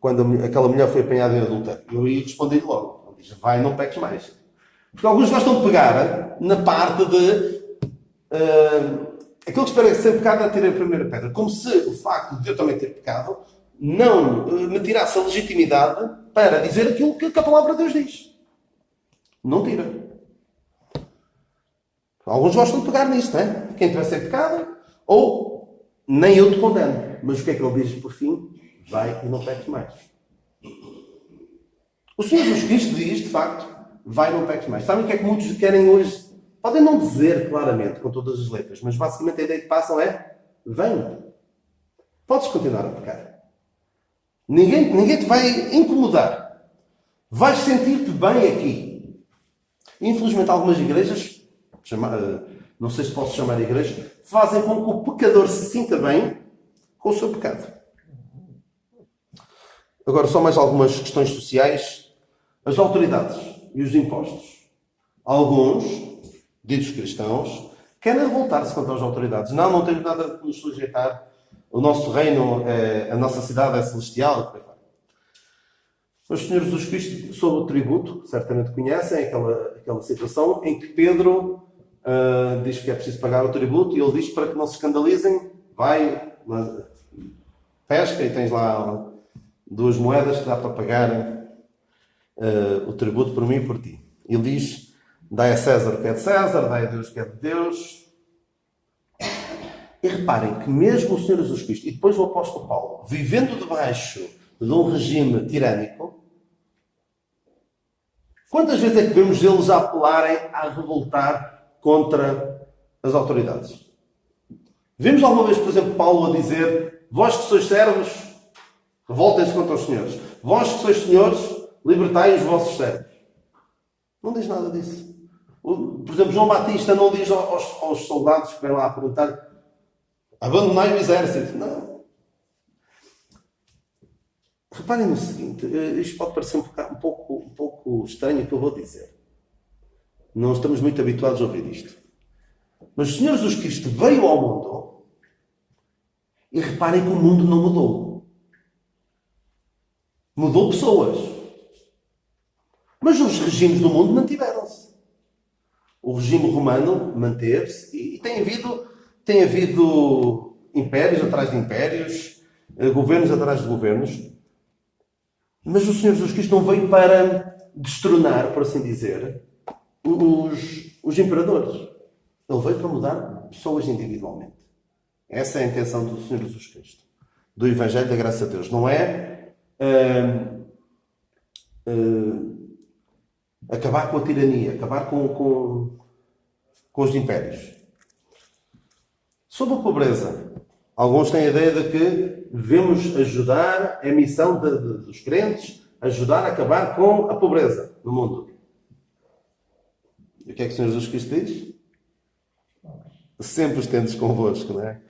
Quando aquela mulher foi apanhada em adultério. Eu ia responder logo. Ele diz: vai, não peques mais. Porque alguns gostam de pegar na parte de aquele que espera ser pecado a tirar a primeira pedra. Como se o facto de eu também ter pecado não me tirasse a legitimidade para dizer aquilo que a palavra de Deus diz. Não tira. Alguns gostam de pegar nisso, não é? Quem tiver sem pecado, ou nem eu te condeno. Mas o que é que ele diz por fim? Vai e não peques mais. O Senhor Jesus Cristo diz, de facto, vai e não peques mais. Sabem o que é que muitos querem hoje? Podem não dizer claramente, com todas as letras, mas basicamente a ideia que passam é: vem. Podes continuar a pecar. Ninguém te vai incomodar. Vais sentir-te bem aqui. Infelizmente, algumas igrejas, não sei se posso chamar igreja, fazem com que o pecador se sinta bem com o seu pecado. Agora, só mais algumas questões sociais. As autoridades e os impostos. Alguns, ditos cristãos, querem revoltar-se contra as autoridades. Não temos nada que nos sujeitar. O nosso reino, a nossa cidade é celestial. Mas o Senhor Jesus Cristo, sob o tributo, certamente conhecem aquela situação em que Pedro diz que é preciso pagar o tributo e ele diz para que não se escandalizem, vai, pesca e tens lá 2 moedas que dá para pagar o tributo por mim e por ti. Ele diz: dai a César o que é de César, dai a Deus o que é de Deus. E reparem que mesmo o Senhor Jesus Cristo e depois o apóstolo Paulo, vivendo debaixo de um regime tirânico, quantas vezes é que vemos eles a apelarem a revoltar contra as autoridades? Vemos alguma vez, por exemplo, Paulo a dizer: vós que sois servos, revoltem-se contra os senhores. Vós que sois senhores, libertai os vossos servos. Não diz nada disso. Por exemplo, João Batista não diz aos soldados que vêm lá a perguntar: abandonai o exército. Não. Reparem no seguinte, isto pode parecer um pouco estranho o que eu vou dizer. Não estamos muito habituados a ouvir isto. Mas o Senhor Jesus Cristo veio ao mundo e reparem que o mundo não mudou. Mudou pessoas. Mas os regimes do mundo mantiveram-se. O regime romano manteve-se e tem havido impérios atrás de impérios, governos atrás de governos. Mas o Senhor Jesus Cristo não veio para destronar, por assim dizer, os imperadores. Ele veio para mudar pessoas individualmente. Essa é a intenção do Senhor Jesus Cristo. Do Evangelho da Graça de Deus. Não é acabar com a tirania, acabar com os impérios. Sobre a pobreza. Alguns têm a ideia de que devemos ajudar a missão dos crentes, ajudar a acabar com a pobreza no mundo. E o que é que o Senhor Jesus Cristo diz? Sempre os tendes convosco, não é?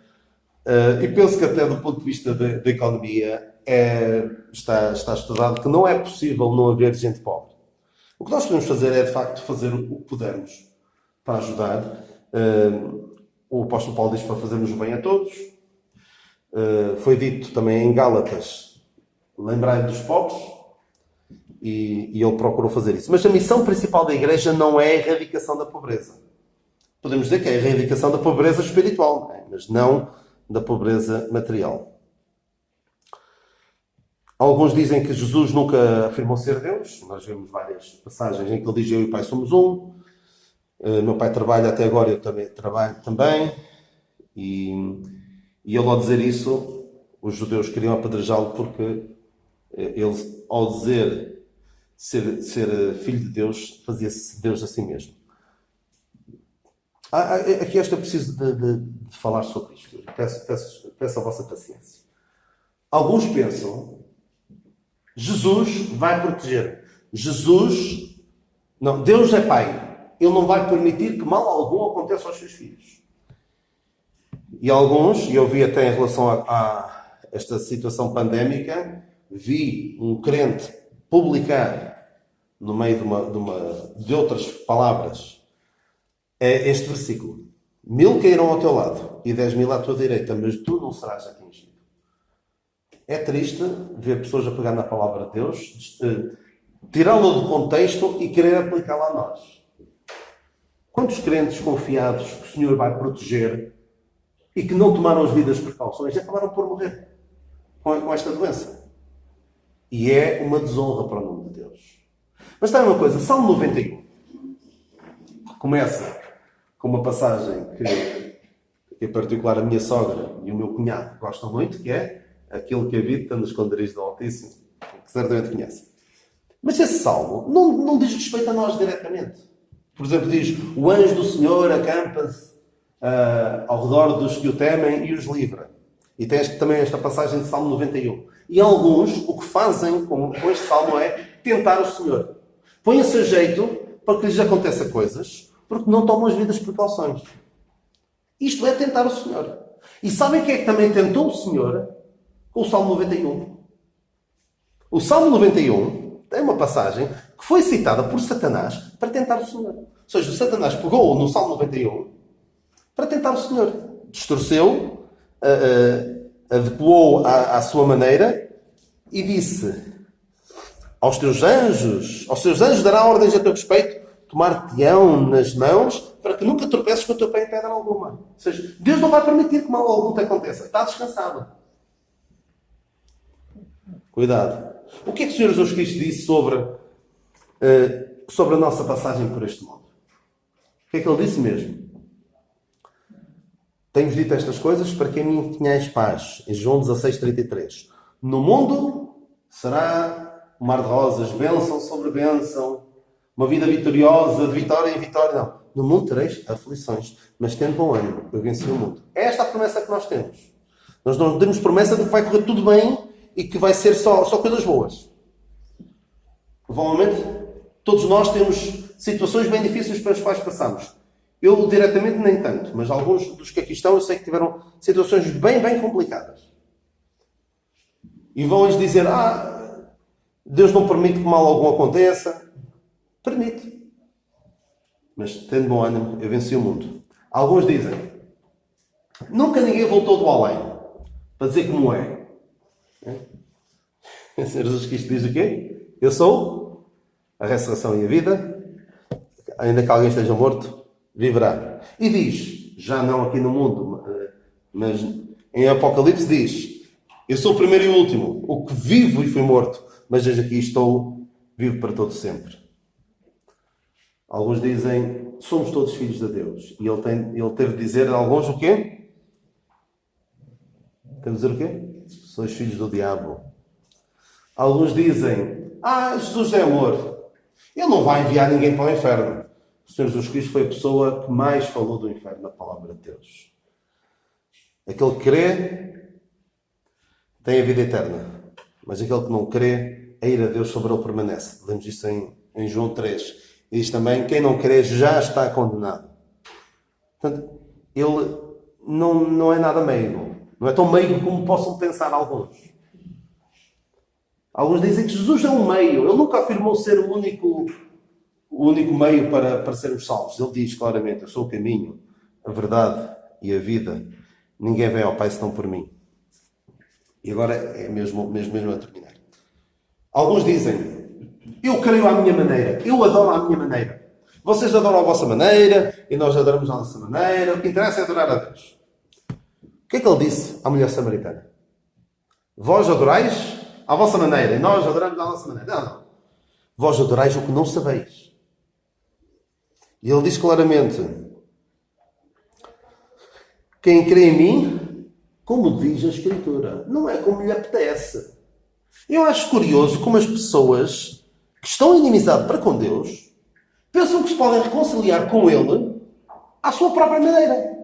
E penso que até do ponto de vista da economia está estudado que não é possível não haver gente pobre. O que nós podemos fazer é, de facto, fazer o que pudermos para ajudar. O apóstolo Paulo diz para fazermos o bem a todos. Foi dito também em Gálatas: lembrai-vos dos pobres. e ele procurou fazer isso. Mas a missão principal da igreja não é a erradicação da pobreza. Podemos dizer que é a erradicação da pobreza espiritual, não é? Mas não da pobreza material. Alguns dizem que Jesus nunca afirmou ser Deus. Nós vemos várias passagens em que ele diz: eu e o Pai somos um. Meu pai trabalha até agora, eu também trabalho também. E ele, ao dizer isso, os judeus queriam apedrejá-lo porque ele, ao dizer ser filho de Deus, fazia-se Deus a si mesmo. Aqui eu preciso de falar sobre isto. Peço a vossa paciência. Alguns pensam: Jesus vai proteger. Não, Deus é Pai. Ele não vai permitir que mal algum aconteça aos seus filhos. E alguns, e eu vi até em relação a esta situação pandémica, vi um crente publicar, no meio de outras palavras, este versículo: 1000 cairão ao teu lado e 10.000 à tua direita, mas tu não serás atingido. É triste ver pessoas a pegar na palavra de Deus, tirá-la do contexto e querer aplicá-la a nós. Quantos crentes confiados que o Senhor vai proteger e que não tomaram as devidas precauções acabaram por morrer com esta doença? E é uma desonra para o nome de Deus. Mas está uma coisa, Salmo 91 começa com uma passagem que em particular a minha sogra e o meu cunhado gostam muito, que é: aquele que habita nos esconderijos do Altíssimo, que certamente conhece. Mas esse salmo não diz respeito a nós diretamente. Por exemplo, diz: o anjo do Senhor acampa-se ao redor dos que o temem e os livra. E tem também esta passagem de Salmo 91. E alguns, o que fazem com este salmo é tentar o Senhor. Põem-se a jeito para que lhes aconteça coisas, porque não tomam as devidas precauções. Isto é tentar o Senhor. E sabem quem é que também tentou o Senhor com o Salmo 91? O Salmo 91 tem uma passagem que foi citada por Satanás para tentar o Senhor. Ou seja, o Satanás pegou no Salmo 91 para tentar o Senhor. Distorceu, adequou à sua maneira e disse: aos seus anjos dará ordens a teu respeito, tomar-te-ão nas mãos para que nunca tropeces com o teu pé em pedra alguma. Ou seja, Deus não vai permitir que mal algum te aconteça. Está descansado. Cuidado. O que é que o Senhor Jesus Cristo disse sobre a nossa passagem por este mundo? O que é que Ele disse mesmo? Tenho-vos dito estas coisas para que em mim tenhais paz. Em João 16:33. No mundo será um mar de rosas, bênção sobre bênção, uma vida vitoriosa, de vitória em vitória. Não. No mundo tereis aflições, mas tendo bom ânimo, eu venci o mundo. É esta a promessa que nós temos. Nós não temos promessa de que vai correr tudo bem e que vai ser só coisas boas. Provavelmente, todos nós temos situações bem difíceis pelas quais passamos. Eu, diretamente, nem tanto, mas alguns dos que aqui estão, eu sei que tiveram situações bem, bem complicadas. E vão-lhes dizer: Deus não permite que mal algum aconteça. Permite. Mas, tendo bom ânimo, eu venci o mundo. Alguns dizem: nunca ninguém voltou do além para dizer como é. O Senhor Jesus Cristo diz o quê? Eu sou a ressurreição e a vida. Ainda que alguém esteja morto, viverá. E diz, já não aqui no mundo, mas em Apocalipse diz: eu sou o primeiro e o último, o que vivo e fui morto, mas desde aqui estou vivo para todo sempre. Alguns dizem: somos todos filhos de Deus. E ele teve de dizer a alguns o quê? Teve de dizer o quê? Sois filhos do diabo. Alguns dizem: Jesus é amor. Ele não vai enviar ninguém para o inferno. O Senhor Jesus Cristo foi a pessoa que mais falou do inferno na palavra de Deus. Aquele que crê tem a vida eterna. Mas aquele que não crê, a ira de Deus sobre ele permanece. Lemos isso em João 3. E diz também: quem não crê já está condenado. Portanto, ele não é nada meigo. Não é tão meigo como possam pensar alguns. Alguns dizem que Jesus é um meio. Ele nunca afirmou ser o único meio para sermos salvos. Ele diz claramente: eu sou o caminho, a verdade e a vida. Ninguém vem ao Pai senão por mim. E agora é mesmo a terminar. Alguns dizem, Eu creio à minha maneira. Eu adoro à minha maneira. Vocês adoram a vossa maneira e nós adoramos à nossa maneira. O que interessa é adorar a Deus. O que é que ele disse à mulher samaritana? Vós adorais à vossa maneira e nós adoramos à nossa maneira. Não. Vós adorais o que não sabeis. E ele diz claramente: quem crê em mim, como diz a Escritura, não é como lhe apetece. Eu acho curioso como as pessoas que estão em inimizade para com Deus pensam que se podem reconciliar com Ele à sua própria maneira.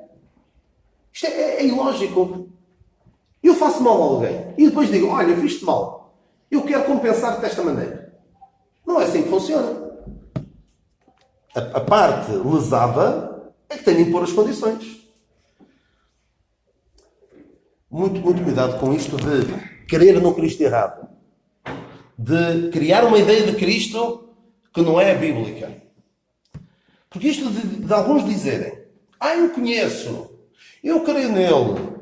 Isto é ilógico. Eu faço mal a alguém e depois digo: olha, eu fiz-te mal. Eu quero compensar-te desta maneira. Não é assim que funciona. A parte lesada é que tem de impor as condições. Muito, muito cuidado com isto de crer no Cristo errado. De criar uma ideia de Cristo que não é a bíblica. Porque isto de alguns dizerem: eu conheço, eu creio nele,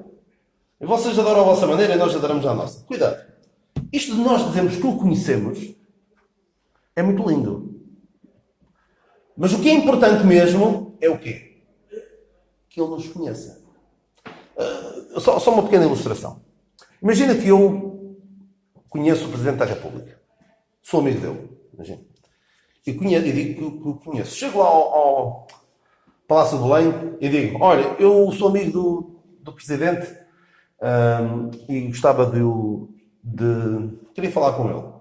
e vocês adoram a vossa maneira e nós adoramos a nossa. Cuidado. Isto de nós dizermos que o conhecemos é muito lindo. Mas o que é importante mesmo é o quê? Que ele nos conheça. Só uma pequena ilustração. Imagina que eu conheço o Presidente da República. Sou amigo dele. Imagina. E digo que o conheço. Chego lá ao Palácio de Belém e digo: olha, eu sou amigo do Presidente e gostava queria falar com ele.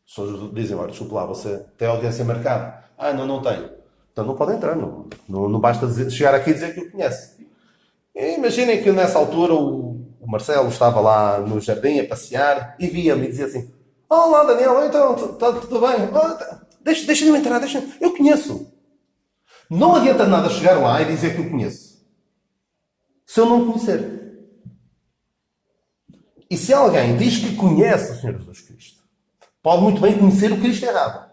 As pessoas dizem: olha, desculpe lá, você tem audiência marcada? Não tenho. Então não pode entrar. Não basta chegar aqui e dizer que o conhece. Imaginem que nessa altura o Marcelo estava lá no jardim a passear e via-me e dizia assim: olá Daniel, então está tudo bem? Deixa-me entrar, eu conheço. Não adianta nada chegar lá e dizer que o conheço se eu não o conhecer. E se alguém diz que conhece o Senhor Jesus Cristo, pode muito bem conhecer o Cristo errado.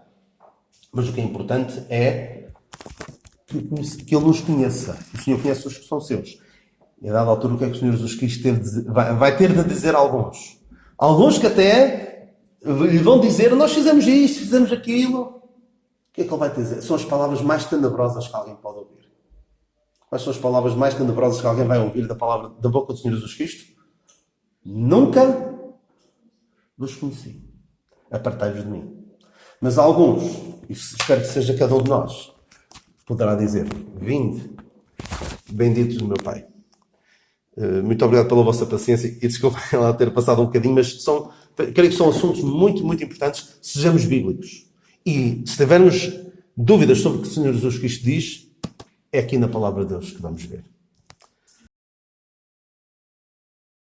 Mas o que é importante é que Ele nos conheça. O Senhor conhece os que são seus. E a dada altura, o que é que o Senhor Jesus Cristo vai ter de dizer a alguns? Alguns que até lhe vão dizer: nós fizemos isto, fizemos aquilo. O que é que Ele vai dizer? São as palavras mais tenebrosas que alguém pode ouvir. Quais são as palavras mais tenebrosas que alguém vai ouvir da boca do Senhor Jesus Cristo? Nunca vos conheci. Apartai-vos de mim. Mas alguns, e espero que seja cada um de nós, poderá dizer: vinde, benditos do meu Pai. Muito obrigado pela vossa paciência e desculpem lá ter passado um bocadinho, mas creio que são assuntos muito, muito importantes. Sejamos bíblicos. E se tivermos dúvidas sobre o que o Senhor Jesus Cristo diz, é aqui na Palavra de Deus que vamos ver.